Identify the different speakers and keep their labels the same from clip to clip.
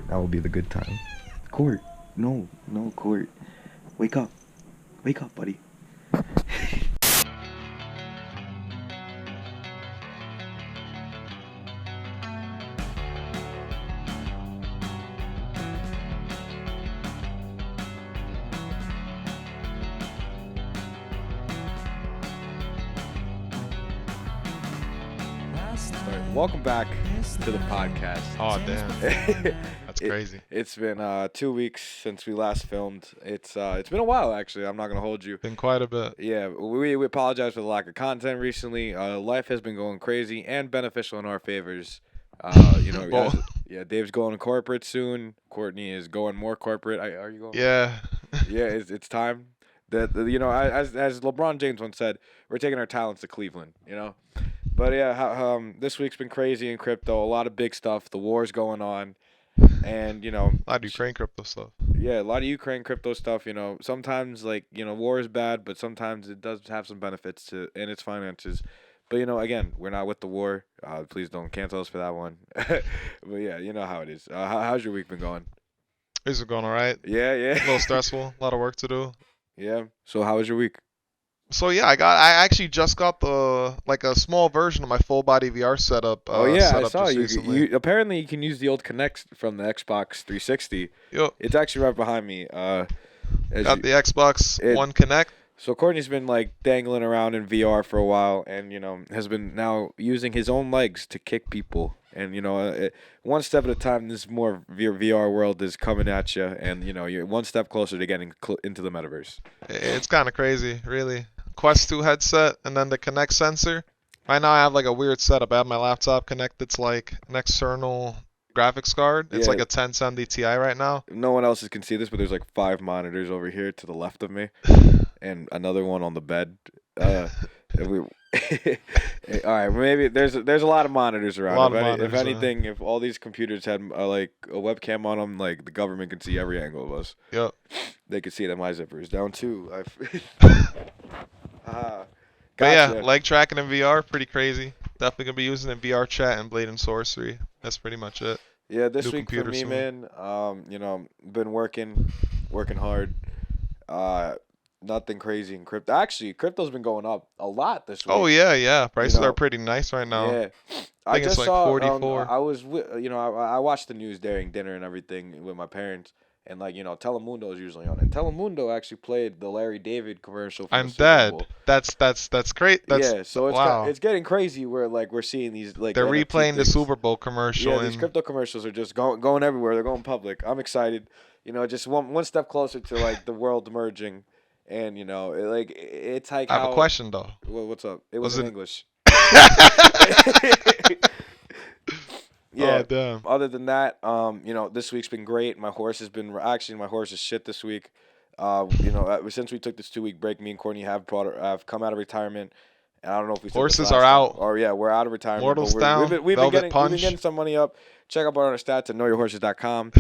Speaker 1: That will be the good time. Court. No, Court. Wake up. Wake up, buddy. Welcome back to the podcast.
Speaker 2: Oh, damn. That's crazy.
Speaker 1: It's been 2 weeks since we last filmed. It's been a while, actually. I'm not going to hold you.
Speaker 2: Been quite a bit.
Speaker 1: Yeah, we apologize for the lack of content recently. Life has been going crazy and beneficial in our favors.
Speaker 2: Well,
Speaker 1: Dave's going to corporate soon. Courtney is going more corporate. Are you going?
Speaker 2: yeah.
Speaker 1: Yeah, it's time. As LeBron James once said, we're taking our talents to Cleveland, But yeah, this week's been crazy in crypto. A lot of big stuff. The war's going on, and
Speaker 2: A lot of Ukraine crypto stuff.
Speaker 1: yeah, a lot of Ukraine crypto stuff. Sometimes war is bad, but sometimes it does have some benefits to in its finances. But again, we're not with the war. Please don't cancel us for that one. But yeah, you know how it is. How's your week been going?
Speaker 2: Things are going all right.
Speaker 1: Yeah.
Speaker 2: A little stressful. A lot of work to do.
Speaker 1: Yeah. So how was your week?
Speaker 2: So yeah, I actually just got a small version of my full body VR setup.
Speaker 1: I saw
Speaker 2: just
Speaker 1: you.
Speaker 2: recently.
Speaker 1: Apparently you can use the old Kinect from the Xbox 360.
Speaker 2: Yep.
Speaker 1: It's actually right behind me.
Speaker 2: Got the Xbox One Connect.
Speaker 1: So Courtney's been dangling around in VR for a while, and has been now using his own legs to kick people. And one step at a time, this more VR world is coming at you, and you're one step closer to getting into the metaverse.
Speaker 2: It's kind of crazy, really. Quest 2 headset and then the Kinect sensor. Right now I have a weird setup. I have my laptop connected to an external graphics card. It's
Speaker 1: Yeah.
Speaker 2: a 1070 Ti right now.
Speaker 1: No one else can see this, but there's 5 monitors over here to the left of me, and another one on the bed. All right, maybe there's a lot of monitors around.
Speaker 2: A lot of monitors,
Speaker 1: if anything, if all these computers had a webcam on them, the government could see every angle of us.
Speaker 2: Yep.
Speaker 1: They could see that my zipper is down too.
Speaker 2: But
Speaker 1: Gotcha.
Speaker 2: yeah, leg tracking in VR, pretty crazy. Definitely gonna be using it in VR chat and Blade and Sorcery. That's pretty much it.
Speaker 1: Yeah, this
Speaker 2: New
Speaker 1: week for
Speaker 2: computer
Speaker 1: me,
Speaker 2: soon.
Speaker 1: man. Been working hard. Nothing crazy in crypto. Actually, crypto's been going up a lot this week.
Speaker 2: Oh yeah. Prices are pretty nice right now.
Speaker 1: Yeah,
Speaker 2: I think it's
Speaker 1: just saw
Speaker 2: 44.
Speaker 1: I was I watched the news during dinner and everything with my parents, and Telemundo is usually on, and Telemundo actually played the Larry David commercial.
Speaker 2: I'm
Speaker 1: Super
Speaker 2: dead.
Speaker 1: Bowl.
Speaker 2: That's great.
Speaker 1: Yeah, so
Speaker 2: wow.
Speaker 1: It's getting crazy where we're seeing these
Speaker 2: They're
Speaker 1: NFT
Speaker 2: replaying the
Speaker 1: things.
Speaker 2: Super Bowl commercial.
Speaker 1: Yeah, these crypto commercials are just going everywhere. They're going public. I'm excited. Just one step closer to the world merging, and it's
Speaker 2: I have a question though.
Speaker 1: What's up? It was in English. Yeah.
Speaker 2: Oh damn.
Speaker 1: Other than that, this week's been great. My horse is shit this week. Since we took this 2-week break, me and Courtney have come out of retirement. And I don't know if we said this
Speaker 2: Horses
Speaker 1: last
Speaker 2: are
Speaker 1: time.
Speaker 2: out.
Speaker 1: Or yeah, we're out of retirement.
Speaker 2: Mortals
Speaker 1: but
Speaker 2: down.
Speaker 1: We've been
Speaker 2: Punch.
Speaker 1: getting some money up. Check out our stats at knowyourhorses.com.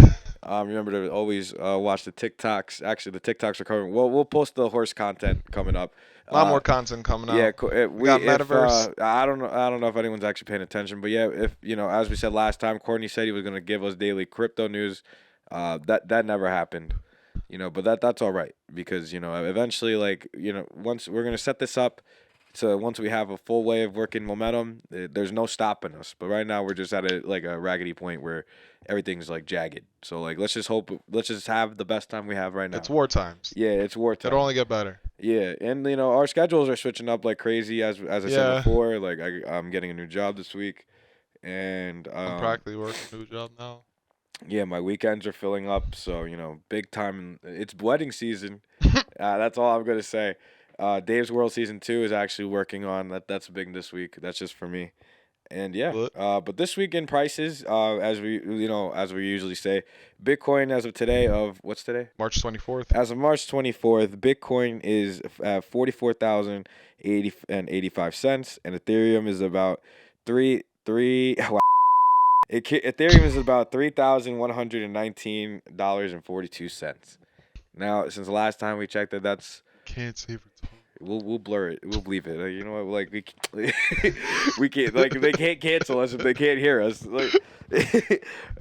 Speaker 1: Remember to always watch the TikToks. Actually, the TikToks are coming. We'll post the horse content coming up.
Speaker 2: A lot more content coming out.
Speaker 1: Yeah,
Speaker 2: we got Metaverse.
Speaker 1: I don't know if anyone's actually paying attention, but yeah, if as we said last time, Courtney said he was gonna give us daily crypto news. That never happened. But that's all right because eventually once we're gonna set this up. So once we have a full way of working momentum, there's no stopping us. But right now we're just at a raggedy point where everything's jagged. So let's just have the best time we have right now.
Speaker 2: It's war times.
Speaker 1: Yeah, it's war time.
Speaker 2: It'll only get better.
Speaker 1: Yeah, and our schedules are switching up like crazy as I said before. I'm getting a new job this week, and
Speaker 2: I'm practically working a new job now.
Speaker 1: Yeah, my weekends are filling up. So big time. It's wedding season. That's all I'm gonna say. Dave's World Season 2 is actually working on that. That's big this week. That's just for me. And yeah, but this week in prices, as we usually say, Bitcoin as of today of what's today?
Speaker 2: March 24th.
Speaker 1: As of March 24th, Bitcoin is at 44,085 cents, and Ethereum is about Ethereum is about $3,119.42. Now, since the last time we checked that's
Speaker 2: Can't save it.
Speaker 1: We'll blur it. We'll bleep it. You know what? Like we can't like they can't cancel us if they can't hear us. Like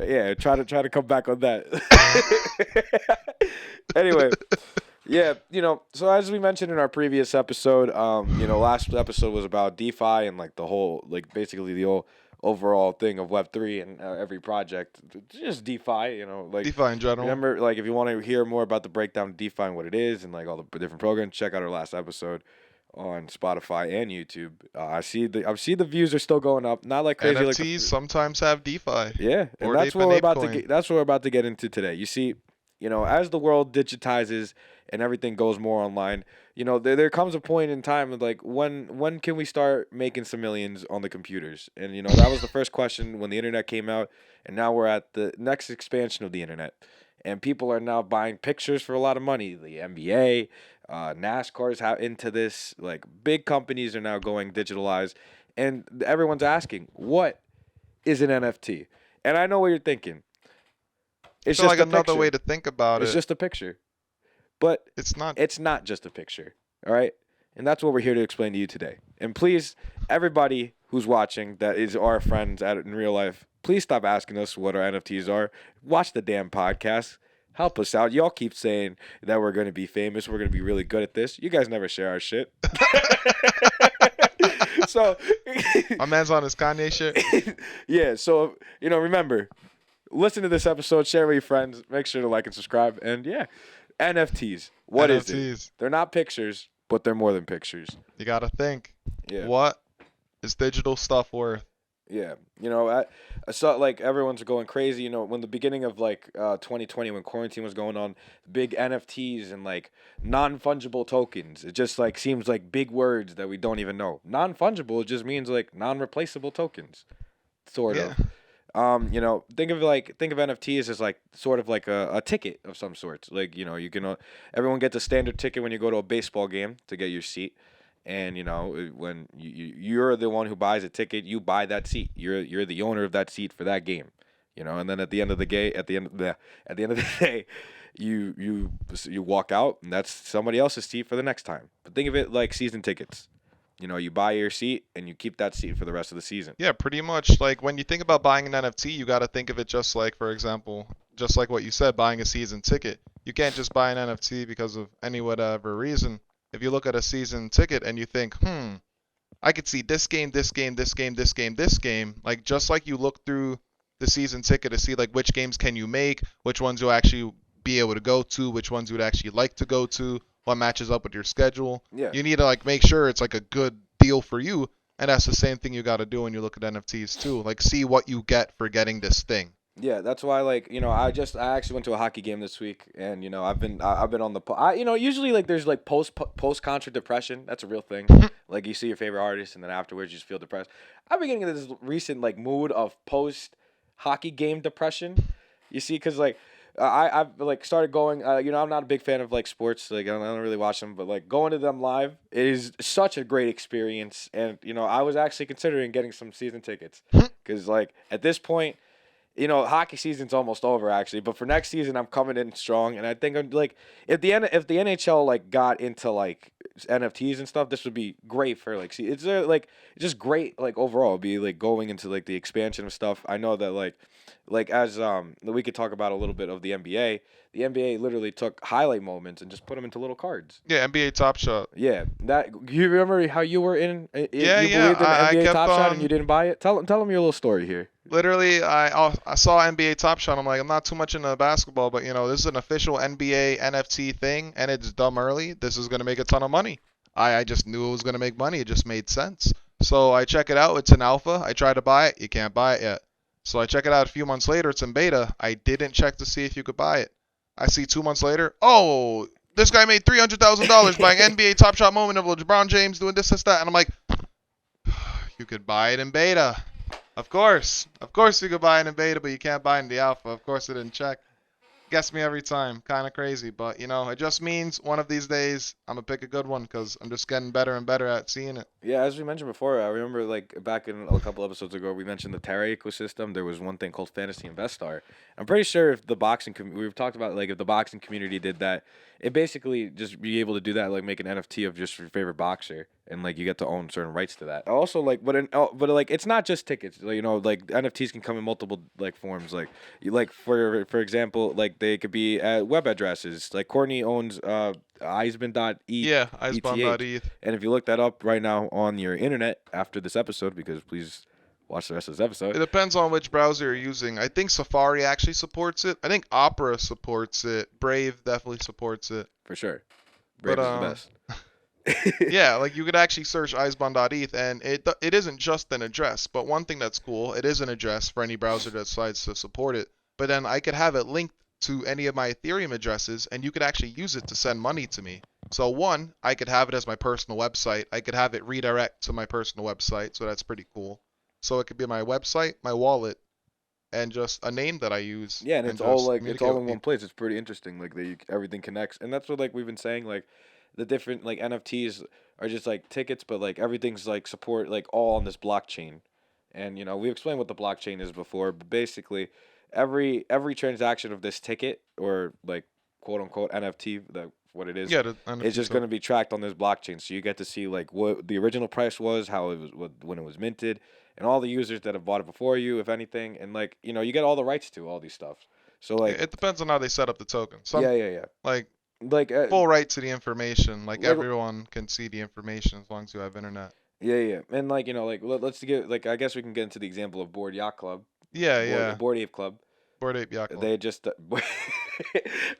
Speaker 1: yeah, try to come back on that. Anyway, yeah, so as we mentioned in our previous episode, last episode was about DeFi and like the whole, like basically the whole overall thing of Web3 and every project, just DeFi, like
Speaker 2: DeFi in general.
Speaker 1: remember, like if you want to hear more about the breakdown of DeFi and what it is and like all the different programs, check out our last episode on Spotify and YouTube. I see the views are still going up, not like crazy like
Speaker 2: NFTs sometimes have DeFi.
Speaker 1: yeah, and
Speaker 2: Bored
Speaker 1: that's
Speaker 2: Ape
Speaker 1: what
Speaker 2: and
Speaker 1: we're about to
Speaker 2: ApeCoin.
Speaker 1: get. That's what we're about to get into today. You see, as the world digitizes and everything goes more online, there comes a point in time of like when can we start making some millions on the computers? And that was the first question when the internet came out, and now we're at the next expansion of the internet, and people are now buying pictures for a lot of money. The NBA, NASCAR's into this. Like big companies are now going digitalized, and everyone's asking, what is an NFT? And I know what you're thinking.
Speaker 2: I
Speaker 1: It's
Speaker 2: feel
Speaker 1: just
Speaker 2: like
Speaker 1: a
Speaker 2: another
Speaker 1: picture.
Speaker 2: way to think about
Speaker 1: It's
Speaker 2: it,
Speaker 1: just a picture. But
Speaker 2: it's not.
Speaker 1: it's not just a picture. All right? And that's what we're here to explain to you today. And please, everybody who's watching that is our friends in real life, please stop asking us what our NFTs are. Watch the damn podcast. Help us out. Y'all keep saying that we're going to be famous. We're going to be really good at this. You guys never share our shit. So,
Speaker 2: My man's on his Kanye shit.
Speaker 1: yeah. So, remember, listen to this episode, share with your friends, make sure to like and subscribe. And yeah, NFTs. What is it?
Speaker 2: NFTs.
Speaker 1: They're not pictures, but they're more than pictures.
Speaker 2: You gotta think.
Speaker 1: Yeah.
Speaker 2: What is digital stuff worth?
Speaker 1: Yeah. I saw like everyone's going crazy, when the beginning of like 2020 when quarantine was going on, big NFTs and like non-fungible tokens. It just like seems like big words that we don't even know. Non-fungible just means like non-replaceable tokens. Sort
Speaker 2: Yeah.
Speaker 1: of. Think of NFTs as like sort of like a ticket of some sort. Like you can everyone gets a standard ticket when you go to a baseball game to get your seat, and when you're the one who buys a ticket, you buy that seat. You're the owner of that seat for that game. And then at the end of the day, at the end of the day, you walk out, and that's somebody else's seat for the next time. But think of it like season tickets. You buy your seat and you keep that seat for the rest of the season.
Speaker 2: Yeah, pretty much. Like when you think about buying an NFT, you gotta think of it just like, for example, just like what you said, buying a season ticket. You can't just buy an NFT because of any whatever reason. If you look at a season ticket and you think, I could see this game, this game, this game, this game, this game. Like just like you look through the season ticket to see like which games can you make, which ones you'll actually be able to go to, which ones you would actually like to go to, what matches up with your schedule.
Speaker 1: Yeah.
Speaker 2: You need to like make sure it's like a good deal for you, and that's the same thing you got to do when you look at NFTs too. Like see what you get for getting this thing.
Speaker 1: Yeah, that's why like I actually went to a hockey game this week, and I've been on the usually like there's like post concert depression. That's a real thing. Like you see your favorite artist, and then afterwards you just feel depressed. I've been getting into this recent like mood of post hockey game depression. You see, because like I've like started going. I'm not a big fan of like sports. Like I don't really watch them, but like going to them live is such a great experience. And I was actually considering getting some season tickets because like at this point. Hockey season's almost over actually, but for next season I'm coming in strong, and I think I'm like if the NHL like got into like NFTs and stuff, this would be great for like see it's like it's just great like overall it'd be like going into like the expansion of stuff. I know that like as we could talk about a little bit of the NBA. The NBA literally took highlight moments and just put them into little cards.
Speaker 2: Yeah, NBA Top Shot.
Speaker 1: Yeah, that you remember how you were in?
Speaker 2: Yeah,
Speaker 1: You
Speaker 2: yeah.
Speaker 1: believed in
Speaker 2: I
Speaker 1: NBA
Speaker 2: kept
Speaker 1: Top Shot and
Speaker 2: on.
Speaker 1: you didn't buy it. Tell them your little story here.
Speaker 2: Literally, I saw NBA Top Shot. I'm like, I'm not too much into basketball, but this is an official NBA NFT thing, and it's dumb early. This is gonna make a ton of money. I just knew it was gonna make money. It just made sense. So I check it out. It's in alpha. I try to buy it. You can't buy it yet. So I check it out a few months later. It's in beta. I didn't check to see if you could buy it. I see 2 months later. Oh, this guy made $300,000 buying NBA Top Shot moment of LeBron James doing this, that, and I'm like, you could buy it in beta. Of course you could buy it in beta, but you can't buy it in the alpha. Of course I didn't check. Gets me every time. Kind of crazy, but it just means one of these days I'm gonna pick a good one because I'm just getting better and better at seeing it.
Speaker 1: Yeah, as we mentioned before, I remember like back in a couple episodes ago, we mentioned the Terra ecosystem. There was one thing called Fantasy Investor. I'm pretty sure if the we've talked about like if the boxing community did that, it basically just be able to do that, like make an NFT of just your favorite boxer, and like you get to own certain rights to that. Also, like, but like it's not just tickets. Like, like NFTs can come in multiple like forms. Like, for example, like they could be web addresses. Like Courtney owns
Speaker 2: Yeah,
Speaker 1: ETH.
Speaker 2: Icebond.eth.
Speaker 1: And if you look that up right now on your internet after this episode, because please watch the rest of this episode
Speaker 2: It depends on which browser you're using. I think Safari actually supports it. I think Opera supports it. Brave definitely supports it.
Speaker 1: for sure.
Speaker 2: But
Speaker 1: Brave is the best.
Speaker 2: yeah, like you could actually search icebond.eth, and it isn't just an address. But one thing that's cool, it is an address for any browser that decides to support it. But then I could have it linked to any of my Ethereum addresses, and you could actually use it to send money to me. So one, I could have it as my personal website. I could have it redirect to my personal website, so that's pretty cool. So it could be my website, my wallet, and just a name that I use,
Speaker 1: Yeah, and
Speaker 2: and
Speaker 1: it's all
Speaker 2: just
Speaker 1: like it's
Speaker 2: communicate
Speaker 1: all
Speaker 2: with
Speaker 1: in one
Speaker 2: people.
Speaker 1: place. It's pretty interesting. Like everything connects, and that's what like we've been saying. Like the different like NFTs are just like tickets, but like everything's like support like all on this blockchain. And we explained what the blockchain is before, but basically every transaction of this ticket or like quote unquote NFT, that what it
Speaker 2: Yeah, the
Speaker 1: is
Speaker 2: NFT
Speaker 1: just going to
Speaker 2: token.
Speaker 1: be tracked on this blockchain. So you get to see like what the original price was, how it was when it was minted, and all the users that have bought it before you, if anything, and like you get all the rights to all these stuff. So like
Speaker 2: It depends on how they set up the token.
Speaker 1: yeah,
Speaker 2: Some
Speaker 1: yeah, yeah.
Speaker 2: like
Speaker 1: Like
Speaker 2: full right to the information. Like
Speaker 1: like
Speaker 2: everyone can see the information as long as you have internet.
Speaker 1: yeah, yeah, and like like let's get like I guess we can get into the example of Board Yacht Club,
Speaker 2: Yeah, yeah.
Speaker 1: Board Ape Club.
Speaker 2: Bored Ape Yacht Club.
Speaker 1: They just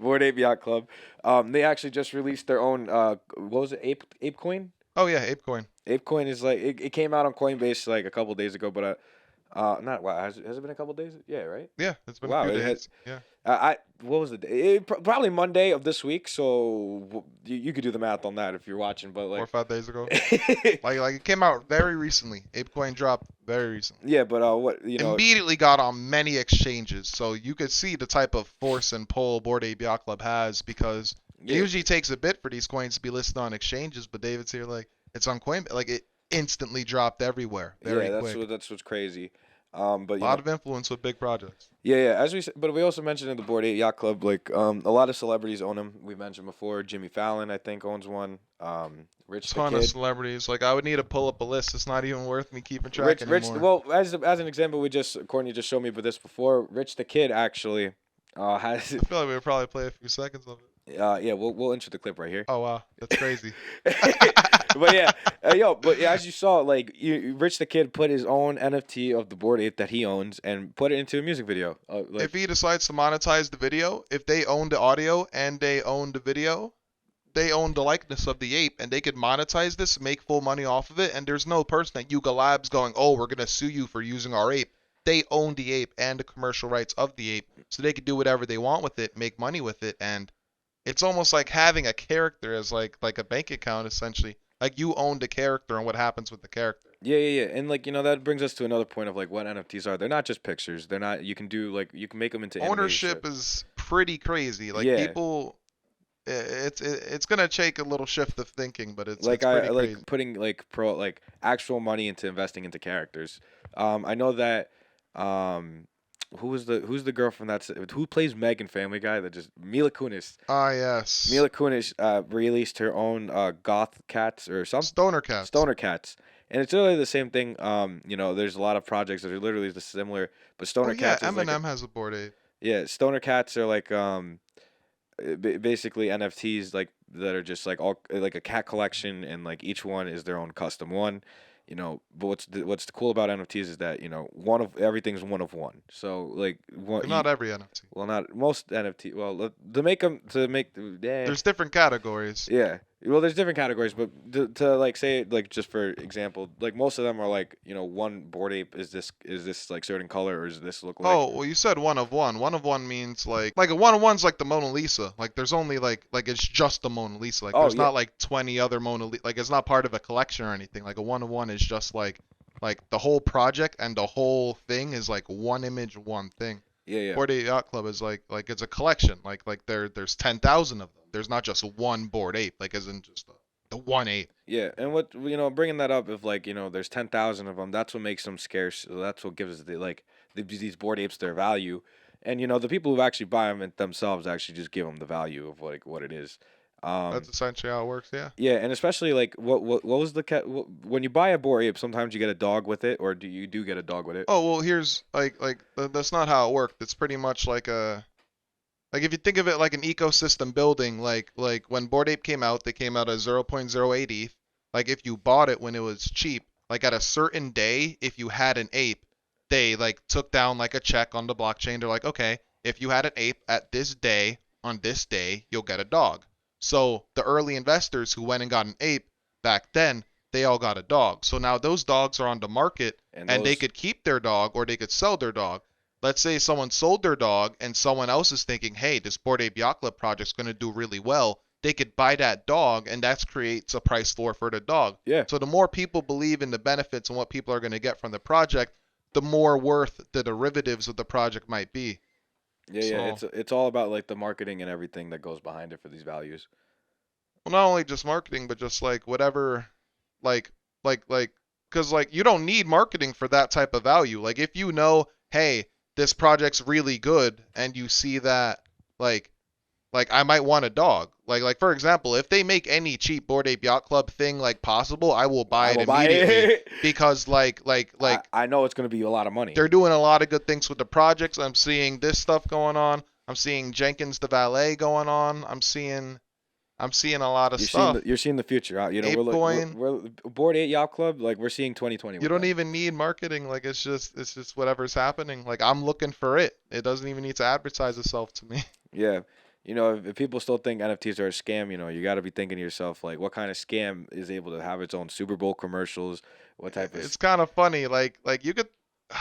Speaker 1: Board Ape Yacht Club. They actually just released their own. What was it? Ape Coin.
Speaker 2: Oh yeah, ApeCoin.
Speaker 1: Ape Coin is like it came out on Coinbase like a couple days ago, but not wow. Has it been a couple days? Yeah, right.
Speaker 2: Yeah, it's been a
Speaker 1: Wow,
Speaker 2: few
Speaker 1: it had.
Speaker 2: days. Yeah.
Speaker 1: I what was probably Monday of this week. So you could do the math on that if you're watching. But
Speaker 2: 4 or 5 days ago.
Speaker 1: like,
Speaker 2: Like it came out very recently. ApeCoin dropped very recently.
Speaker 1: yeah, but what
Speaker 2: Immediately got on many exchanges, so you could see the type of force and pull Bored Ape Yacht Club has because it
Speaker 1: yeah,
Speaker 2: usually takes a bit for these coins to be listed on exchanges, but David's here like it's on Coinbase, like it instantly dropped everywhere very
Speaker 1: yeah,
Speaker 2: quick.
Speaker 1: that's what's crazy. But
Speaker 2: A lot of influence with big projects.
Speaker 1: yeah, yeah. As we said, but we also mentioned in the Board 8 Yacht Club, like a lot of celebrities own them. We mentioned before, Jimmy Fallon, I think, owns one. Rich the
Speaker 2: Ton of
Speaker 1: Kid.
Speaker 2: celebrities. Like I would need to pull up a list. It's not even worth me keeping track
Speaker 1: Rich.
Speaker 2: anymore.
Speaker 1: Well, as an example, Courtney just showed me this before. Rich the Kid actually has.
Speaker 2: I feel like we would probably play a few seconds of it.
Speaker 1: Yeah, we'll insert the clip right here.
Speaker 2: Oh wow, that's crazy.
Speaker 1: But yeah, but yeah, as you saw, like Rich the Kid put his own NFT of the Board Ape that he owns and put it into a music video.
Speaker 2: If he decides to monetize the video, if they own the audio and they own the video, they own the likeness of the ape, and they could monetize this, make full money off of it. And there's no person at Yuga Labs going, "Oh, we're gonna sue you for using our ape." They own the ape and the commercial rights of the ape, so they could do whatever they want with it, make money with it, and it's almost like having a character as like a bank account essentially. Like you own the character and what happens with the character.
Speaker 1: Yeah, yeah, yeah, and like that brings us to another point of like what NFTs are. They're not just pictures. They're not. You can do like you can make them into animation.
Speaker 2: Ownership is pretty crazy. Like
Speaker 1: Yeah,
Speaker 2: people, it's gonna take a little shift of thinking, but
Speaker 1: like
Speaker 2: it's
Speaker 1: I
Speaker 2: pretty
Speaker 1: like
Speaker 2: crazy.
Speaker 1: putting like actual money into investing into characters. I know that who's the girl from who plays Meg in Family Guy that just Mila Kunis.
Speaker 2: Ah yes,
Speaker 1: Mila Kunis released her own goth cats or some
Speaker 2: stoner cats.
Speaker 1: stoner cats. And it's really the same thing. There's a lot of projects that are literally the similar, but
Speaker 2: Oh
Speaker 1: stoner
Speaker 2: yeah,
Speaker 1: cats is like
Speaker 2: Eminem has a board ape.
Speaker 1: yeah, stoner cats are like basically NFTs like that are just like all like a cat collection, and like each one is their own custom one. But what's cool about NFTs is that one of everything's one of one. So like
Speaker 2: But not every NFT.
Speaker 1: well, not most NFT. Well, to make them yeah.
Speaker 2: There's different categories.
Speaker 1: Yeah. Well, there's different categories, but to like say like just for example, like most of them are like one board ape is this like certain color or does this look like
Speaker 2: Oh, well, you said one of one. One of one means like a one of one's like the Mona Lisa. Like there's only like it's just the Mona Lisa. Like
Speaker 1: oh
Speaker 2: there's
Speaker 1: yeah
Speaker 2: not like 20 other Mona Lisa. Like it's not part of a collection or anything. Like a one of one is just like the whole project and the whole thing is like one image, one thing.
Speaker 1: yeah yeah
Speaker 2: 48 Yacht Club is it's a collection. Like there's 10,000 of them. There's not just one board ape. Like isn't just a The one ape.
Speaker 1: Yeah, and what bringing that up, if like there's 10,000 of them, that's what makes them scarce. So that's what gives these board apes their value, and the people who actually buy them themselves actually just give them the value of what it is.
Speaker 2: That's
Speaker 1: Um,
Speaker 2: essentially how it works. Yeah.
Speaker 1: yeah, and especially like what was the cat when you buy a board ape, sometimes you get a dog with it, or do you get a dog with it?
Speaker 2: Oh well, here's that's not how it worked. It's pretty much like if you think of it like an ecosystem building, like when Bored Ape came out, they came out at 0.08 ETH. Like if you bought it when it was cheap, like at a certain day, if you had an ape, they like took down like a check on the blockchain. They're like, okay, if you had an ape at this day, on this day, you'll get a dog. So the early investors who went and got an ape back then, they all got a dog. So now those dogs are on the market
Speaker 1: And
Speaker 2: and they
Speaker 1: those,
Speaker 2: could keep their dog or they could sell their dog. Let's say someone sold their dog and someone else is thinking, hey, this Bored Ape Yacht Club project's going to do really well. They could buy that dog and that creates a price floor for the dog.
Speaker 1: yeah,
Speaker 2: So the more people believe in the benefits and what people are going to get from the project, the more worth the derivatives of the project might be.
Speaker 1: yeah,
Speaker 2: So,
Speaker 1: it's all about like the marketing and everything that goes behind it for these values.
Speaker 2: well, not only just marketing, but just like whatever, like, like, because like you don't need marketing for that type of value. Like if you know, hey, this project's really good, and you see that, like, I might want a dog. Like for example, if they make any cheap Bored Ape Yacht Club thing like possible, I will buy
Speaker 1: I
Speaker 2: it
Speaker 1: will buy
Speaker 2: immediately
Speaker 1: it.
Speaker 2: because
Speaker 1: I know it's gonna be a lot of money.
Speaker 2: they're doing a lot of good things with the projects. I'm seeing this stuff going on. I'm seeing Jenkins the valet going on. I'm seeing a lot of stuff.
Speaker 1: You're seeing the future.
Speaker 2: Ape coin.
Speaker 1: We're Board 8 Yacht Club. Like we're seeing 2020
Speaker 2: You
Speaker 1: with
Speaker 2: don't
Speaker 1: them.
Speaker 2: even need marketing. Like it's just whatever's happening. Like I'm looking for it. It doesn't even need to advertise itself to me.
Speaker 1: Yeah. If people still think NFTs are a scam, you got to be thinking to yourself, like, what kind of scam is able to have its own Super Bowl commercials? What type of
Speaker 2: It's kind of funny. Like you could.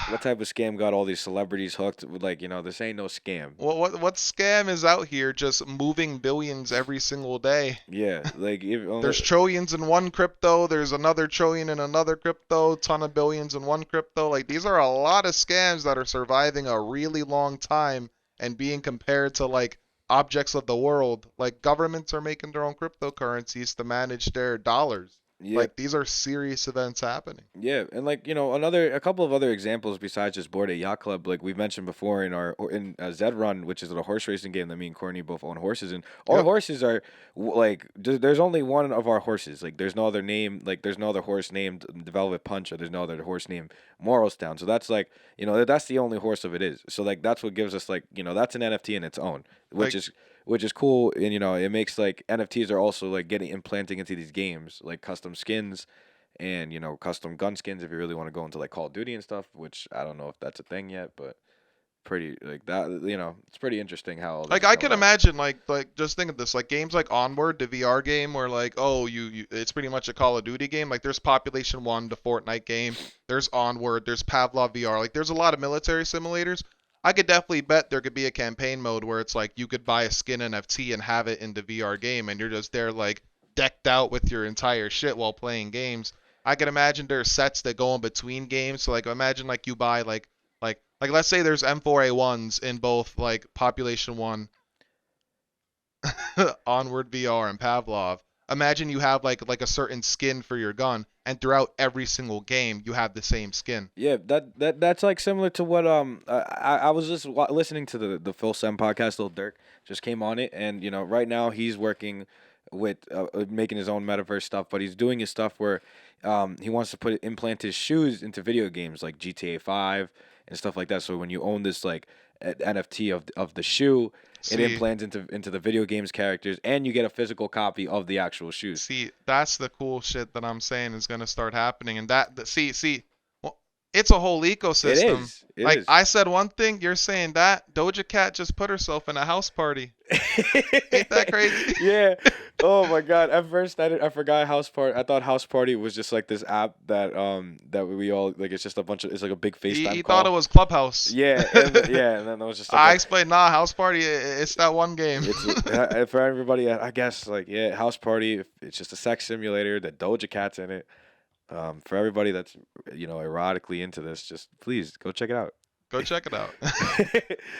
Speaker 1: what type of scam got all these celebrities hooked? Like, this ain't no scam.
Speaker 2: What scam is out here just moving billions every single day?
Speaker 1: Yeah, like
Speaker 2: There's trillions in one crypto, there's another trillion in another crypto, ton of billions in one crypto. Like these are a lot of scams that are surviving a really long time and being compared to like objects of the world. Like governments are making their own cryptocurrencies to manage their dollars.
Speaker 1: yeah,
Speaker 2: Like these are serious events happening.
Speaker 1: yeah, and like a couple of other examples besides just Board a Yacht Club, like we've mentioned before in Zed Run, which is a horse racing game that me and Courtney both own horses, and our
Speaker 2: Yep.
Speaker 1: horses are like there's only one of our horses. Like there's no other name, like there's no other horse named the Velvet Punch, or there's no other horse named Morristown. So that's like that's the only horse of it is. So like that's what gives us like that's an NFT in its own, which
Speaker 2: Like
Speaker 1: is cool, and it makes like NFTs are also like getting implanting into these games, like custom skins and custom gun skins if you really want to go into like Call of Duty and stuff, which I don't know if that's a thing yet, but pretty like that, it's pretty interesting how all this
Speaker 2: Like
Speaker 1: is
Speaker 2: I
Speaker 1: coming
Speaker 2: can
Speaker 1: up.
Speaker 2: imagine like just think of this like games like Onward, the VR game, where like oh you it's pretty much a Call of Duty game. Like there's Population One, the Fortnite game. There's Onward. There's Pavlov VR. Like there's a lot of military simulators. I could definitely bet there could be a campaign mode where it's like you could buy a skin NFT and have it in the VR game, and you're just there like decked out with your entire shit while playing games. I can imagine there's sets that go in between games. So like imagine like you buy like let's say there's M4A1s in both like Population 1, Onward VR and Pavlov. Imagine you have like a certain skin for your gun and throughout every single game you have the same skin.
Speaker 1: Yeah, that's like similar to what I was just listening to the Phil Sem podcast. Lil Durk just came on it, and right now he's working with making his own metaverse stuff, but he's doing his stuff where he wants to implant his shoes into video games like GTA 5 and stuff like that. So when you own this like NFT of the shoe, it
Speaker 2: See,
Speaker 1: implants into the video games characters, and you get a physical copy of the actual shoes.
Speaker 2: see, that's the cool shit that I'm saying is gonna start happening, and see, well, it's a whole
Speaker 1: It
Speaker 2: ecosystem.
Speaker 1: is. It
Speaker 2: Like
Speaker 1: is.
Speaker 2: I said one thing, you're saying that Doja Cat just put herself in a house party. Ain't that crazy?
Speaker 1: Yeah. Oh my God. At first, I forgot House Party. I thought House Party was just like this app that we all like. It's just a bunch of. It's like a big
Speaker 2: He,
Speaker 1: FaceTime
Speaker 2: he thought it
Speaker 1: call.
Speaker 2: was Clubhouse.
Speaker 1: Yeah. Yeah. And then it was just like
Speaker 2: I explained, nah, house party, it's that one game.
Speaker 1: it's for everybody. I guess like yeah, House Party. It's just a sex simulator. That Doja Cat's in it. For everybody that's erotically into this, just please go check it out.
Speaker 2: Go check it out.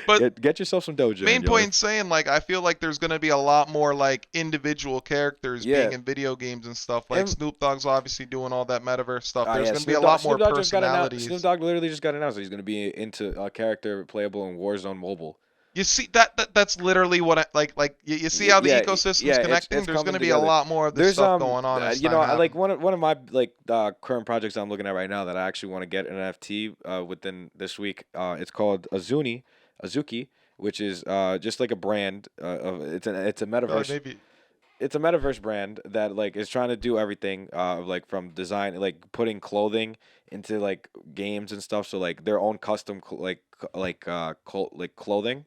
Speaker 2: But
Speaker 1: Get yourself some Dogecoin,
Speaker 2: main
Speaker 1: yo.
Speaker 2: point saying, like, I feel like there's gonna be a lot more like individual characters being
Speaker 1: Yeah,
Speaker 2: in video games and stuff. Like
Speaker 1: and
Speaker 2: Snoop Dogg's obviously doing all that metaverse stuff. There's
Speaker 1: yeah,
Speaker 2: gonna be a lot more
Speaker 1: Snoop Dogg just got announced. Snoop
Speaker 2: personalities.
Speaker 1: Dogg literally just got announced that he's gonna be into a character playable in Warzone Mobile.
Speaker 2: You see that's literally what I like. You see how the
Speaker 1: Yeah,
Speaker 2: ecosystem's
Speaker 1: yeah,
Speaker 2: connecting.
Speaker 1: it's
Speaker 2: There's
Speaker 1: coming
Speaker 2: gonna be a
Speaker 1: together.
Speaker 2: lot more of this
Speaker 1: There's
Speaker 2: stuff going on as
Speaker 1: you
Speaker 2: time
Speaker 1: know, like
Speaker 2: happens.
Speaker 1: one of my like current projects I'm looking at right now that I actually want to get an NFT within this week. It's called Azuki, which is just like a brand of it's a
Speaker 2: I feel like
Speaker 1: metaverse.
Speaker 2: maybe
Speaker 1: It's a metaverse brand that like is trying to do everything like from design, like putting clothing into like games and stuff, so like their own custom like clothing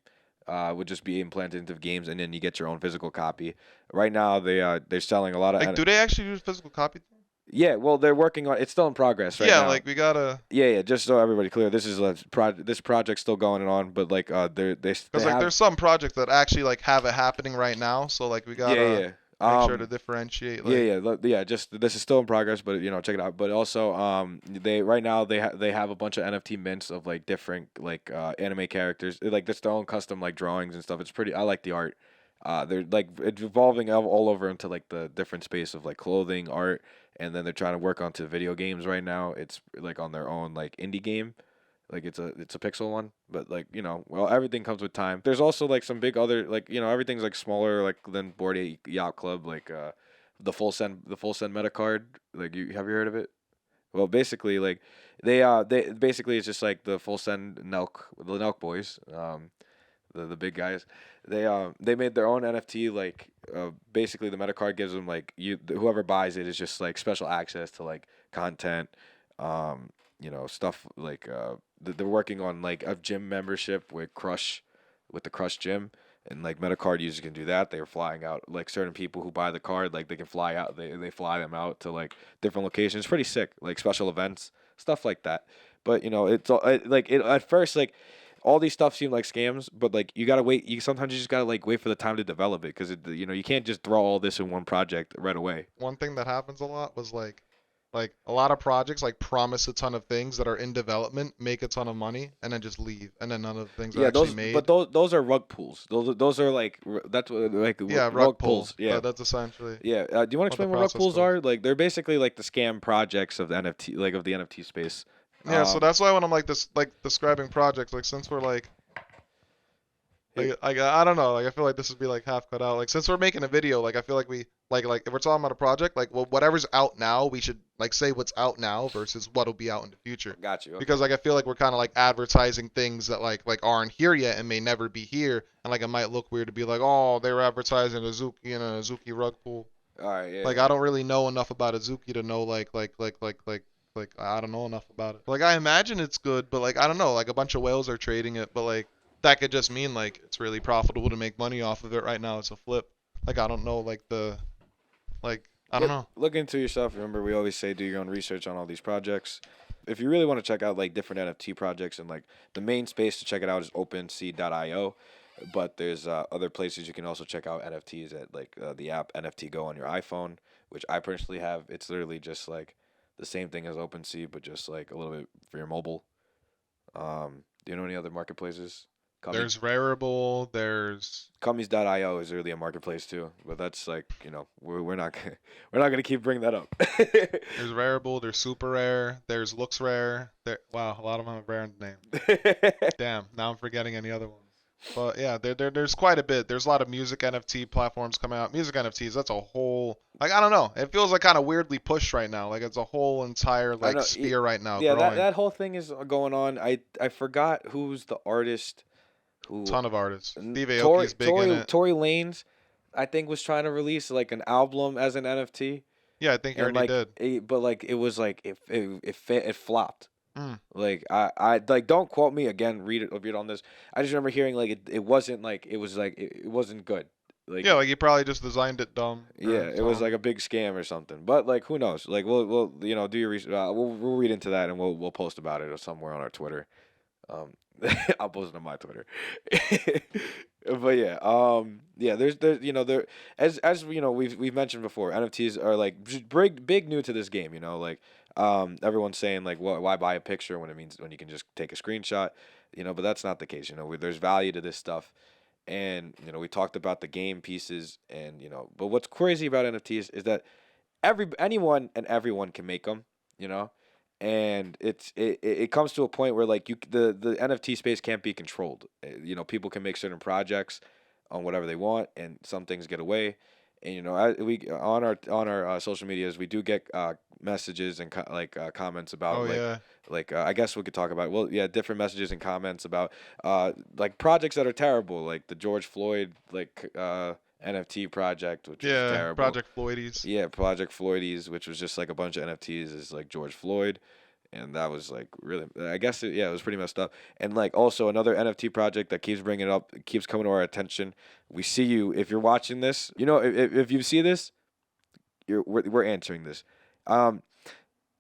Speaker 1: would just be implanted into games, and then you get your own physical copy. Right now they're selling a lot of
Speaker 2: like, do they actually use physical copy?
Speaker 1: yeah, well they're working on, it's still in progress right
Speaker 2: Yeah,
Speaker 1: now.
Speaker 2: like we gotta.
Speaker 1: Yeah, just so everybody clear, this is this project's still going on, but like they
Speaker 2: Because like
Speaker 1: have
Speaker 2: there's some projects that actually like have it happening right now, so like we
Speaker 1: yeah,
Speaker 2: gotta
Speaker 1: yeah.
Speaker 2: make sure to differentiate.
Speaker 1: Yeah,
Speaker 2: Like
Speaker 1: yeah, yeah. Just this is still in progress, but you know, check it out. But also, they right now they have a bunch of NFT mints of like different like anime characters. Like that's their own custom like drawings and stuff. It's pretty. I like the art. They're like it's evolving all over into like the different space of like clothing, art, and then they're trying to work onto video games right now. It's like on their own like indie game. Like it's a pixel one, but like you know, well everything comes with time. There's also like some big other like you know everything's like smaller like than Board A Yacht Club like the full send meta card. Like you have you heard of it? Well, basically like they basically it's just like the full send Nelk boys the big guys. They made their own NFT like basically the meta card gives them like whoever buys it is just like special access to like content you know stuff like they're working on like a gym membership with the Crush gym, and like Metacard users can do that. They're flying out like certain people who buy the card, like they can fly out. They fly them out to like different locations. Pretty sick, like special events, stuff like that. But you know, like it at first like all these stuff seem like scams, but like you gotta wait. You sometimes you just gotta like wait for the time to develop it because you know you can't just throw all this in one project right away.
Speaker 2: one thing that happens a lot was like a lot of projects like promise a ton of things that are in development, make a ton of money, and then just leave, and then none of the things are
Speaker 1: Yeah,
Speaker 2: actually
Speaker 1: but
Speaker 2: made.
Speaker 1: those are rug pulls. Those are like that's what like
Speaker 2: Yeah, rug
Speaker 1: rug
Speaker 2: pull,
Speaker 1: pulls. Yeah,
Speaker 2: but that's essentially
Speaker 1: yeah. Do you want to
Speaker 2: what the
Speaker 1: explain what rug
Speaker 2: process
Speaker 1: pulls
Speaker 2: goes.
Speaker 1: are? Like they're basically like the scam projects of the NFT, like of the NFT space.
Speaker 2: Yeah, so
Speaker 1: Um,
Speaker 2: that's why when I'm like this, like describing projects, like since we're
Speaker 1: yeah,
Speaker 2: like I don't know, like I feel like this would be like half cut out. Like since we're making a video, like I feel like we like if we're talking about a project, like well whatever's out now, we should like say what's out now versus what'll be out in the future.
Speaker 1: got you. Okay.
Speaker 2: Because like I feel like we're kind of like advertising things that like aren't here yet and may never be here, and like it might look weird to be like, oh, they're advertising Azuki and a Azuki rug pool.
Speaker 1: All right. Yeah.
Speaker 2: Like I don't really know enough about Azuki to know like I don't know enough about it. Like I imagine it's good, but like I don't know. Like a bunch of whales are trading it, but like that could just mean like it's really profitable to make money off of it right now. It's a flip. Like I don't know. Like I don't know.
Speaker 1: Look into yourself. Remember, we always say do your own research on all these projects. If you really want to check out like different NFT projects and like the main space to check it out is OpenSea.io, but there's other places you can also check out NFTs at like the app NFT Go on your iPhone, which I personally have. It's literally just like the same thing as OpenSea, but just like a little bit for your mobile. Do you know any other marketplaces? Cummy,
Speaker 2: There's Rarible. There's
Speaker 1: Cummies.io is really a marketplace too, but that's like you know we're not we're not gonna keep bringing that up.
Speaker 2: there's Rarible. There's Super Rare. There's Looks Rare. There. Wow, a lot of them have rare name. Damn. Now I'm forgetting any other ones. But yeah, there's quite a bit. There's a lot of music NFT platforms coming out. Music NFTs, that's a whole like I don't know. It feels like kind of weirdly pushed right now. Like it's a whole entire
Speaker 1: I
Speaker 2: like
Speaker 1: know.
Speaker 2: sphere right now
Speaker 1: Yeah,
Speaker 2: growing.
Speaker 1: that whole thing is going on. I forgot who's the artist who
Speaker 2: Ton of artists. Steve Aoki's big in it.
Speaker 1: Tory Lanez, I think was trying to release like an album as an NFT,
Speaker 2: Yeah, I think he
Speaker 1: and
Speaker 2: already
Speaker 1: like
Speaker 2: did.
Speaker 1: but like it was like it flopped.
Speaker 2: Mm.
Speaker 1: Like I like don't quote me again. Read it on this. I just remember hearing like it wasn't like it was like it wasn't good. Like
Speaker 2: Yeah, like he probably just designed it dumb
Speaker 1: yeah,
Speaker 2: or
Speaker 1: it was like
Speaker 2: something.
Speaker 1: a big scam or something. But like who knows? Like we'll you know do your research. We'll read into that and we'll post about it or somewhere on our Twitter. Um, I'll post it on my Twitter. But yeah, yeah. There's you know there as you know we've mentioned before, NFTs are like big new to this game. You know, like everyone's saying like why buy a picture when it means when you can just take a screenshot. But that's not the case. There's value to this stuff, and we talked about the game pieces, and but what's crazy about NFTs is that anyone and everyone can make them, you know, and it comes to a point where like the NFT space can't be controlled. People can make certain projects on whatever they want, and some things get away. And we on our social medias we do get messages and comments about
Speaker 2: Oh yeah.
Speaker 1: I guess we could talk about, well, yeah, different messages and comments about like projects that are terrible, like the George Floyd NFT project, which was
Speaker 2: Yeah,
Speaker 1: terrible.
Speaker 2: Project Floydies.
Speaker 1: Yeah, Project Floydies, which was just like a bunch of NFTs, is like George Floyd, and that was like really, I guess, yeah, it was pretty messed up. And like also another NFT project that keeps bringing it up, keeps coming to our attention. We see you if you're watching this. If you see this, we're answering this. Um,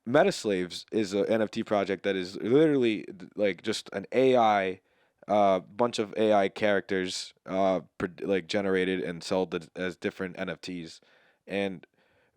Speaker 1: Metaslaves is an NFT project that is literally like just an AI, bunch of AI characters, like generated and sold as different NFTs, and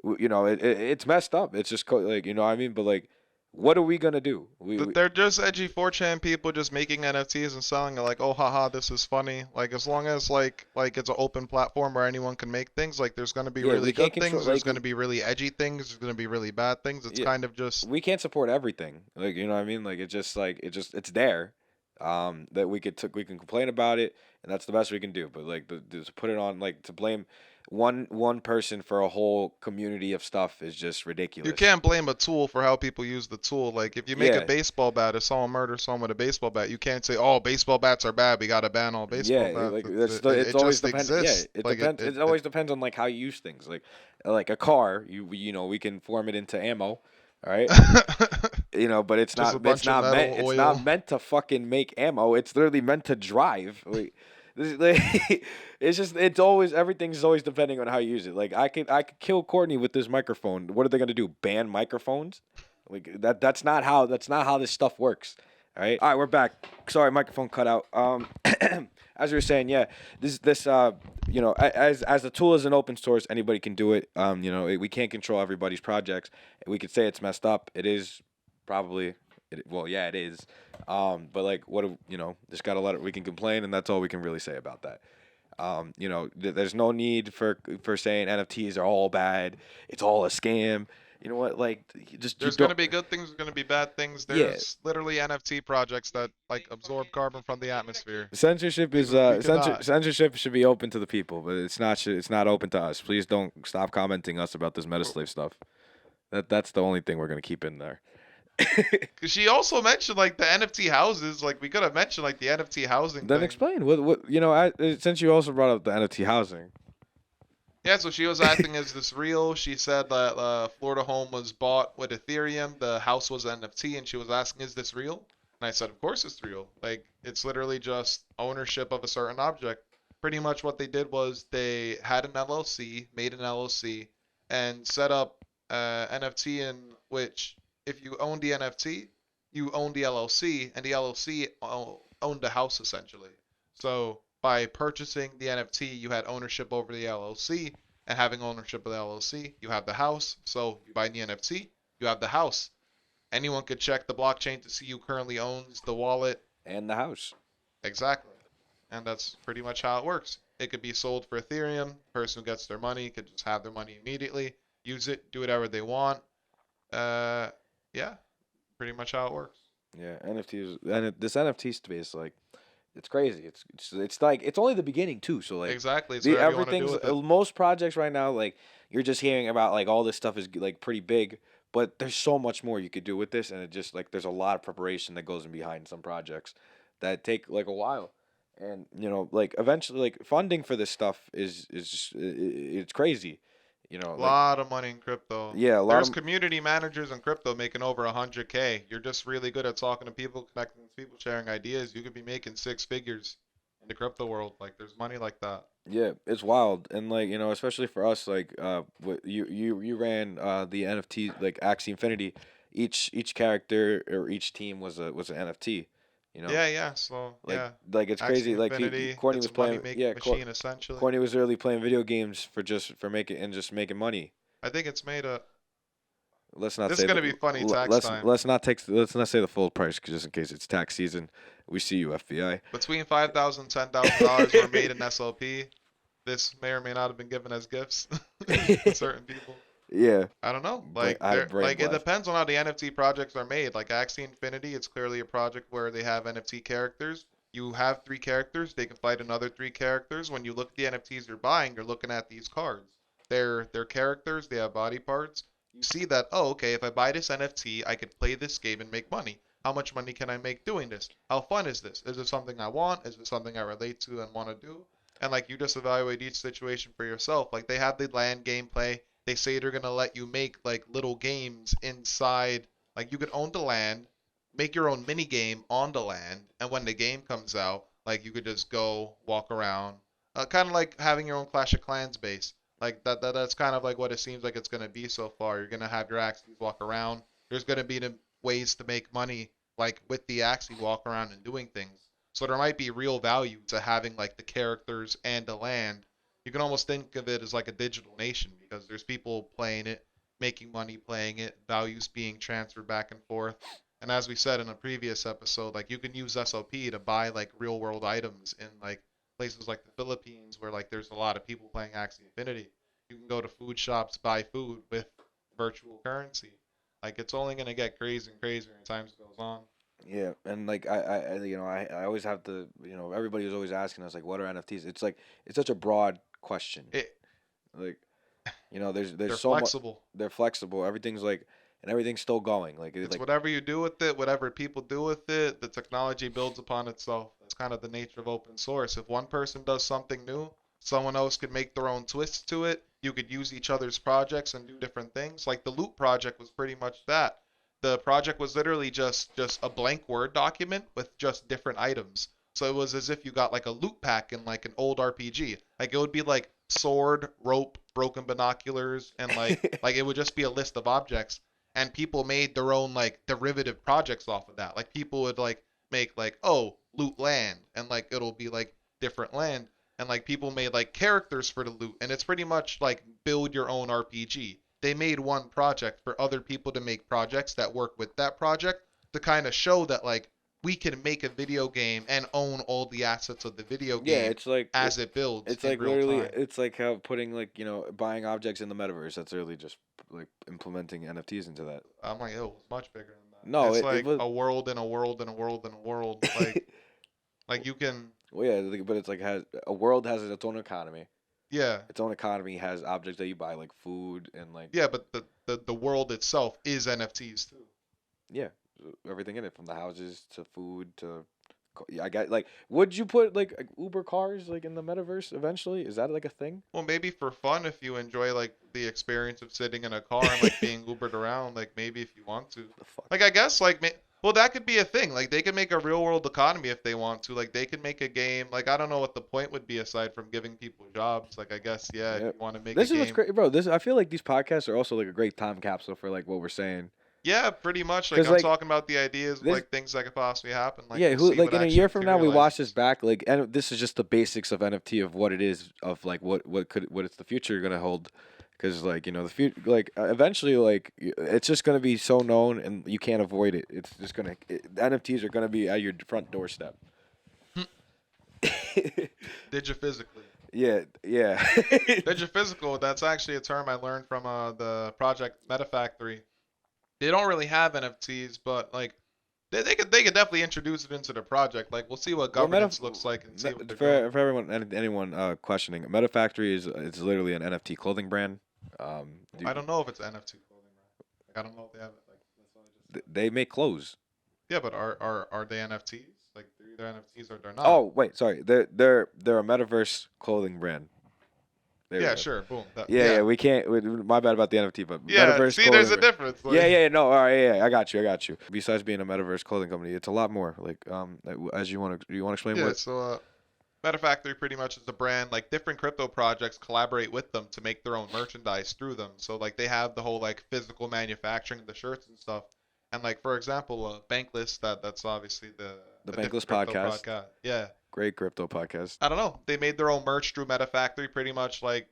Speaker 1: it's messed up. It's just like, what I mean. But like, what are we gonna do?
Speaker 2: They're just edgy 4chan people just making NFTs and selling it like, oh haha, this is funny. Like as long as like it's an open platform where anyone can make things, like there's gonna be
Speaker 1: Yeah, we
Speaker 2: really
Speaker 1: can't
Speaker 2: good
Speaker 1: control
Speaker 2: things, there's
Speaker 1: like
Speaker 2: gonna be really edgy things, there's gonna be really bad things. It's
Speaker 1: yeah,
Speaker 2: kind of just
Speaker 1: we can't support everything. Like, what I mean. Like it's there. That we can complain about it, and that's the best we can do. But like to put it on, like, to blame one person for a whole community of stuff is just
Speaker 2: you
Speaker 1: ridiculous.
Speaker 2: can't blame a tool for how people use the tool. Like if you make a
Speaker 1: Yeah,
Speaker 2: baseball bat, if someone murders someone with a baseball bat, you can't say, oh, baseball bats are bad. We gotta ban all baseball
Speaker 1: yeah,
Speaker 2: bats.
Speaker 1: like it's
Speaker 2: It
Speaker 1: always
Speaker 2: just
Speaker 1: dependent. Yeah,
Speaker 2: exists.
Speaker 1: it
Speaker 2: Like
Speaker 1: depends. It always depends on like how you use things. Like a car, we can form it into ammo. All right. But it's
Speaker 2: just a
Speaker 1: not it's
Speaker 2: bunch of
Speaker 1: not meant
Speaker 2: metal
Speaker 1: it's not
Speaker 2: oil.
Speaker 1: meant to fucking make ammo. It's literally meant to drive. Like, it's just, it's always, everything's always depending on how you use it. Like I could kill Courtney with this microphone. What are they gonna do? Ban microphones? Like that's not how this stuff works. All right, we're back. Sorry, microphone cut out. As we were saying, yeah, this as the tool is an open source, anybody can do it. We can't control everybody's projects. We could say it's messed up. It is probably. Well, yeah, it is. But like, just gotta let it. We can complain, and that's all we can really say about that. There's no need for saying NFTs are all bad. It's all a scam. You know what? Like, just you
Speaker 2: There's
Speaker 1: don't.
Speaker 2: gonna be good things, there's gonna be bad things.
Speaker 1: Yeah,
Speaker 2: There's literally NFT projects that like absorb carbon from the atmosphere.
Speaker 1: censorship is
Speaker 2: We cannot.
Speaker 1: censorship should be open to the people, but it's not open to us. Please don't stop commenting us about this Metaslave stuff. That's the only thing we're gonna keep in there.
Speaker 2: Cause she also mentioned like the NFT houses. Like we could have mentioned like the NFT housing
Speaker 1: Then
Speaker 2: thing.
Speaker 1: explain since you also brought up the NFT housing.
Speaker 2: Yeah, so she was asking, is this real? She said that Florida home was bought with Ethereum. The house was NFT, and she was asking, is this real? And I said, of course it's real. Like it's literally just ownership of a certain object. Pretty much what they did was they had an LLC, made an LLC, and set up NFT in which if you own the NFT, you own the LLC, and the LLC owned the house essentially. So by purchasing the NFT, you had ownership over the LLC, and having ownership of the LLC, you have the house. So you buy the NFT, you have the house. Anyone could check the blockchain to see who currently owns the wallet.
Speaker 1: And the house.
Speaker 2: Exactly. And that's pretty much how it works. It could be sold for Ethereum. The person who gets their money could just have their money immediately, use it, do whatever they want. Uh, yeah, pretty much how it works.
Speaker 1: Yeah, NFTs, and this NFT space, like, it's crazy. It's like it's only the beginning too. So like,
Speaker 2: Exactly. It's
Speaker 1: the
Speaker 2: whatever you want to do
Speaker 1: everything's
Speaker 2: with it.
Speaker 1: most projects right now, like, you're just hearing about like all this stuff is like pretty big, but there's so much more you could do with this, and it just like there's a lot of preparation that goes in behind some projects that take like a while, and like eventually like funding for this stuff is just it's crazy,
Speaker 2: A
Speaker 1: like,
Speaker 2: lot of money in crypto.
Speaker 1: yeah, a lot
Speaker 2: There's
Speaker 1: of.
Speaker 2: community managers in crypto making over 100K. You're just really good at talking to people, connecting with people, sharing ideas. You could be making six figures in the crypto world. Like there's money like that.
Speaker 1: Yeah, it's wild, and like especially for us, like what you ran the NFT, like Axie Infinity. Each character or each team was an NFT. You know,
Speaker 2: Yeah, yeah. So
Speaker 1: like
Speaker 2: yeah,
Speaker 1: like it's
Speaker 2: Axie
Speaker 1: crazy. Like
Speaker 2: Infinity.
Speaker 1: Courtney
Speaker 2: It's
Speaker 1: was
Speaker 2: a money
Speaker 1: playing.
Speaker 2: making
Speaker 1: Yeah,
Speaker 2: machine essentially.
Speaker 1: Courtney was literally playing video games for making and just making money.
Speaker 2: I think it's made a
Speaker 1: let's not
Speaker 2: This is
Speaker 1: say the
Speaker 2: gonna be funny tax
Speaker 1: let's
Speaker 2: time.
Speaker 1: let's not say the full price just in case it's tax season. We see you, FBI.
Speaker 2: Between $5,000 and $10,000 were made in SLP. This may or may not have been given as gifts to certain people.
Speaker 1: Yeah,
Speaker 2: I don't know.
Speaker 1: I had a brain
Speaker 2: It
Speaker 1: blast.
Speaker 2: depends on how the NFT projects are made. Like Axie Infinity, it's clearly a project where they have NFT characters. You have three characters, they can fight another three characters. When you look at the NFTs you're buying, you're looking at these cards. They're characters, they have body parts. You see that, oh, okay, if I buy this NFT, I could play this game and make money. How much money can I make doing this? How fun is this? Is it something I want? Is it something I relate to and want to do? And like you just evaluate each situation for yourself. Like they have the land gameplay, they say they're gonna let you make like little games inside. Like you could own the land, make your own mini game on the land, and when the game comes out, like you could just go walk around, kind of like having your own Clash of Clans base. Like that's kind of like what it seems like it's gonna be so far. You're gonna have your Axies walk around. There's gonna be the ways to make money, like with the Axie walk around and doing things. So there might be real value to having like the characters and the land. You can almost think of it as like a digital nation because there's people playing it, making money playing it, values being transferred back and forth. And as we said in a previous episode, like you can use SOP to buy like real world items in like places like the Philippines where like there's a lot of people playing Axie Infinity. You can go to food shops, buy food with virtual currency. Like it's only gonna get crazier and crazier as time goes on.
Speaker 1: Yeah, and like I always have to, everybody was always asking us like, what are NFTs? It's like it's such a broad question.
Speaker 2: It
Speaker 1: Like, there's
Speaker 2: they're
Speaker 1: so much.
Speaker 2: flexible.
Speaker 1: They're flexible. Everything's like, and everything's still going.
Speaker 2: It's
Speaker 1: Like
Speaker 2: whatever you do with it, whatever people do with it, the technology builds upon itself. That's kind of the nature of open source. If one person does something new, someone else could make their own twists to it. You could use each other's projects and do different things. Like the Loot project was pretty much that. The project was literally just a blank Word document with just different items. So it was as if you got like a loot pack in like an old RPG. Like it would be like sword, rope, broken binoculars, and like it would just be a list of objects and people made their own like derivative projects off of that. Like people would like make like, oh, loot land, and like it'll be like different land, and like people made like characters for the loot, and it's pretty much like build your own RPG. They made one project for other people to make projects that work with that project to kind of show that like we can make a video game and own all the assets of the video
Speaker 1: yeah,
Speaker 2: game as it builds
Speaker 1: it's
Speaker 2: in
Speaker 1: like
Speaker 2: real
Speaker 1: literally
Speaker 2: time.
Speaker 1: it's like how putting like buying objects in the metaverse. That's really just like implementing NFTs into that.
Speaker 2: I'm like, oh, it's much bigger than that.
Speaker 1: No,
Speaker 2: It's
Speaker 1: it
Speaker 2: like
Speaker 1: was.
Speaker 2: a world and a world and a world and a world. Like you can,
Speaker 1: Well, yeah, but it's like has a world has its own economy.
Speaker 2: yeah,
Speaker 1: Its own economy has objects that you buy like food and like
Speaker 2: yeah, but the world itself is NFTs too.
Speaker 1: yeah, everything in it from the houses to food to yeah, I got like would you put like Uber cars like in the metaverse eventually? Is that like a thing?
Speaker 2: Well, maybe for fun if you enjoy like the experience of sitting in a car and like being Ubered around, like maybe if you want to.
Speaker 1: The fuck?
Speaker 2: Like I guess well that could be a thing. Like they could make a real world economy if they want to. Like they could make a game. Like I don't know what the point would be aside from giving people jobs. Like I guess yeah, if
Speaker 1: Yeah.
Speaker 2: you want to make a
Speaker 1: This is what's
Speaker 2: game.
Speaker 1: great, bro. This I feel like these podcasts are also like a great time capsule for like what we're saying.
Speaker 2: Yeah, pretty much. Like
Speaker 1: Cause
Speaker 2: I'm
Speaker 1: like
Speaker 2: talking about the ideas of
Speaker 1: this
Speaker 2: like things that could possibly happen. Like
Speaker 1: yeah,
Speaker 2: we'll
Speaker 1: who
Speaker 2: see
Speaker 1: like
Speaker 2: what
Speaker 1: in a
Speaker 2: actually
Speaker 1: year from now we watch this
Speaker 2: materializes.
Speaker 1: back like and this is just the basics of NFT of what it is of like what it's the future gonna hold, because like the future like eventually like it's just gonna be so known and you can't avoid it. It's just NFTs are gonna be at your front doorstep.
Speaker 2: Digiphysically.
Speaker 1: Yeah, yeah.
Speaker 2: Digiphysical, that's actually a term I learned from the project Metafactory. They don't really have NFTs, but like they could definitely introduce it into the project. Like we'll see what
Speaker 1: Well,
Speaker 2: governance looks like and see what they're doing.
Speaker 1: for everyone anyone questioning, Metafactory is literally an NFT clothing brand.
Speaker 2: I don't know if it's NFT clothing, right? Like I don't know if they have it. Like that's what I just said.
Speaker 1: they make clothes.
Speaker 2: Yeah, but are they NFTs? Like they're either NFTs or they're not.
Speaker 1: Oh wait, sorry. They're a metaverse clothing brand. There we
Speaker 2: Yeah,
Speaker 1: go.
Speaker 2: sure. Boom.
Speaker 1: Yeah, yeah.
Speaker 2: Yeah.
Speaker 1: We can't. My bad about the NFT, but
Speaker 2: Yeah.
Speaker 1: metaverse
Speaker 2: See, there's
Speaker 1: clothing
Speaker 2: a
Speaker 1: brand.
Speaker 2: difference.
Speaker 1: Yeah,
Speaker 2: Like,
Speaker 1: yeah. No, all right. Yeah, yeah, I got you. I got you. Besides being a metaverse clothing company, it's a lot more. Like as you want to explain
Speaker 2: yeah.
Speaker 1: what?
Speaker 2: So Metafactory pretty much is the brand. Like different crypto projects collaborate with them to make their own merchandise through them. So like they have the whole like physical manufacturing of the shirts and stuff. And like for example, Bankless, that's obviously
Speaker 1: The
Speaker 2: a different
Speaker 1: Bankless
Speaker 2: crypto
Speaker 1: podcast,
Speaker 2: podcast. Yeah.
Speaker 1: great crypto podcast.
Speaker 2: I don't know. They made their own merch through Metafactory, pretty much like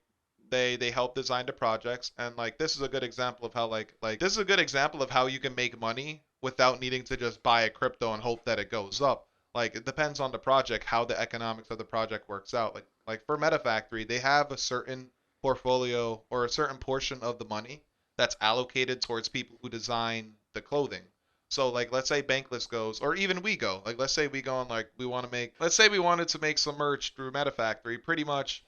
Speaker 2: They help design the projects, and like this is a good example of how this is a good example of how you can make money without needing to just buy a crypto and hope that it goes up. Like it depends on the project how the economics of the project works out. Like for MetaFactory, they have a certain portfolio or a certain portion of the money that's allocated towards people who design the clothing. So like let's say Bankless goes, or even we go. Like let's say we go and like we want to make, let's say we wanted to make some merch through MetaFactory. Pretty much,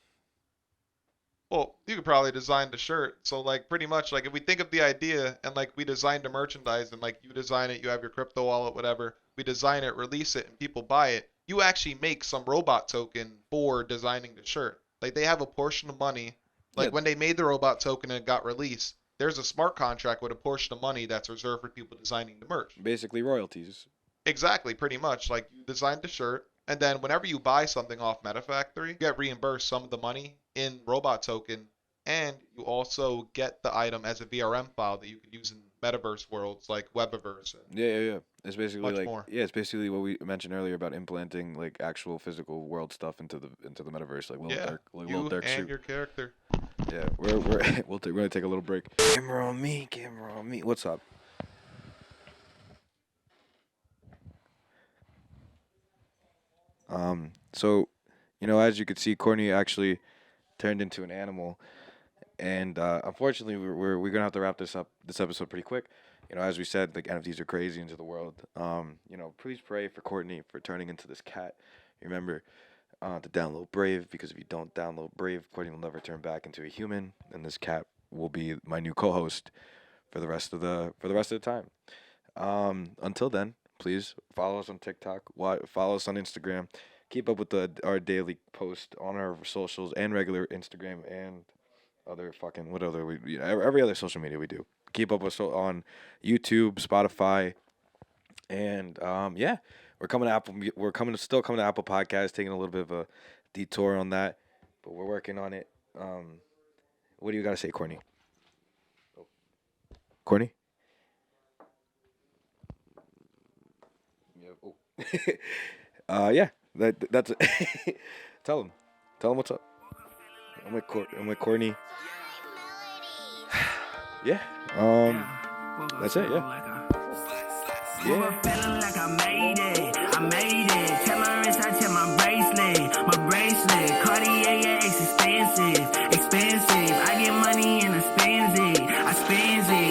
Speaker 2: well, you could probably design the shirt. So like pretty much like if we think of the idea and like we design the merchandise and like you design it, you have your crypto wallet, whatever. We design it, release it, and people buy it. You actually make some robot token for designing the shirt. Like they have a portion of money.
Speaker 1: Yeah,
Speaker 2: Like when they made the robot token and it got released, there's a smart contract with a portion of money that's reserved for people designing the merch.
Speaker 1: basically royalties.
Speaker 2: Exactly, pretty much. Like you designed the shirt, and then whenever you buy something off MetaFactory, you get reimbursed some of the money in robot token, and you also get the item as a VRM file that you can use in metaverse worlds like Webaverse and
Speaker 1: Yeah. It's basically
Speaker 2: much
Speaker 1: like
Speaker 2: more.
Speaker 1: it's basically what we mentioned earlier about implanting like actual physical world stuff into the metaverse, like
Speaker 2: Yeah,
Speaker 1: Little
Speaker 2: you
Speaker 1: Dirk
Speaker 2: and
Speaker 1: suit.
Speaker 2: your character.
Speaker 1: Yeah, we're gonna take a little break. Camera on me, camera on me. What's up? So, as you could see, Courtney actually turned into an animal, and unfortunately, we're gonna have to wrap this episode pretty quick. As we said, like NFTs are crazy into the world. Please pray for Courtney for turning into this cat. Remember, to download Brave, because if you don't download Brave, Courtney will never turn back into a human, and this cat will be my new co-host for the rest of the time. Until then, please follow us on TikTok, follow us on Instagram, keep up with our daily post on our socials and regular Instagram and other fucking what other every other social media we do. Keep up with on YouTube, Spotify, and yeah, still coming to Apple Podcasts, taking a little bit of a detour on that, but we're working on it. What do you gotta say, Courtney? Courtney? Yeah. Oh. Yeah. That's it. Tell him. Tell him what's up. I'm with Courtney. Yeah. That's it. Yeah. Yeah.
Speaker 3: Feeling like I made it. I made it. Check my wrist, I check my bracelet. My bracelet. Cartier, yeah, it's expensive. Expensive. I get money and I spends it. I spends it.